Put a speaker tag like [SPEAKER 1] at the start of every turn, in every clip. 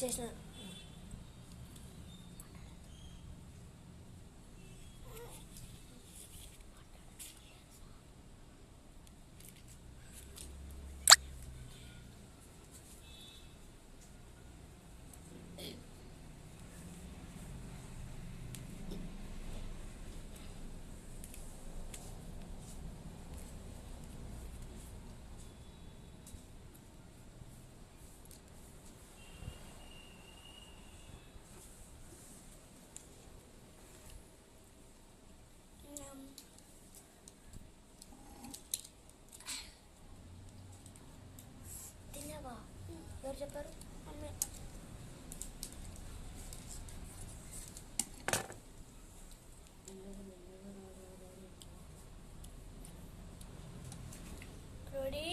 [SPEAKER 1] చేసిన తిన్నావా? ఎవరు చెప్పారు? అమ్మే. రెడీ?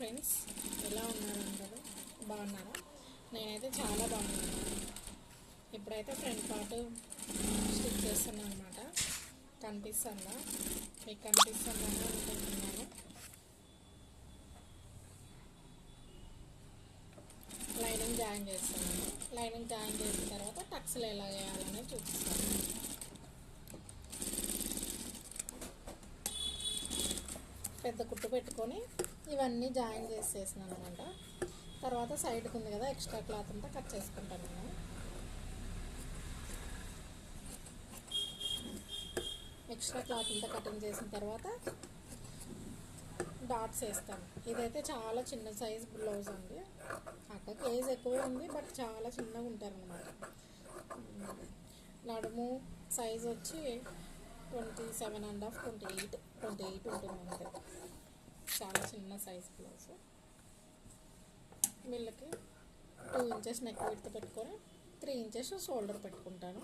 [SPEAKER 2] ఫ్రెండ్స్, ఎలా ఉన్నారు అందరూ? బాగున్నారా? నేనైతే చాలా బాగున్నాను. ఇప్పుడైతే ఫ్రంట్ పార్ట్ స్టిచ్ చేస్తున్నాను అనమాట. కనిపిస్తుందా? మీకు కనిపిస్తుందని అనుకుంటున్నాను. లైనింగ్ జాయిన్ చేస్తున్నాను. లైనింగ్ జాయిన్ చేసిన తర్వాత టక్స్లు ఎలా వేయాలని చూపిస్తాను. పెద్ద కుట్టు పెట్టుకొని ఇవన్నీ జాయిన్ చేసేసినాను అనమాట. తర్వాత సైడ్కి ఉంది కదా, ఎక్స్ట్రా క్లాత్ అంతా కట్ చేసుకుంటాను నేను. ఎక్స్ట్రా క్లాత్ అంతా కటింగ్ చేసిన తర్వాత డాట్స్ వేస్తాను. ఇదైతే చాలా చిన్న సైజ్ బ్లౌజ్ అండి. అక్కకి ఏజ్ ఎక్కువ ఉంది, బట్ చాలా చిన్నగా ఉంటారనమాట. నడుము సైజ్ వచ్చి 27.5, 28 ఉంటుంది అంతే. చాలా చిన్న సైజ్ బ్లౌజ్. వీళ్ళకి 2 ఇంచెస్ నెక్ విడ్త్ పెట్టుకొని 3 ఇంచెస్ షోల్డర్ పెట్టుకుంటాను.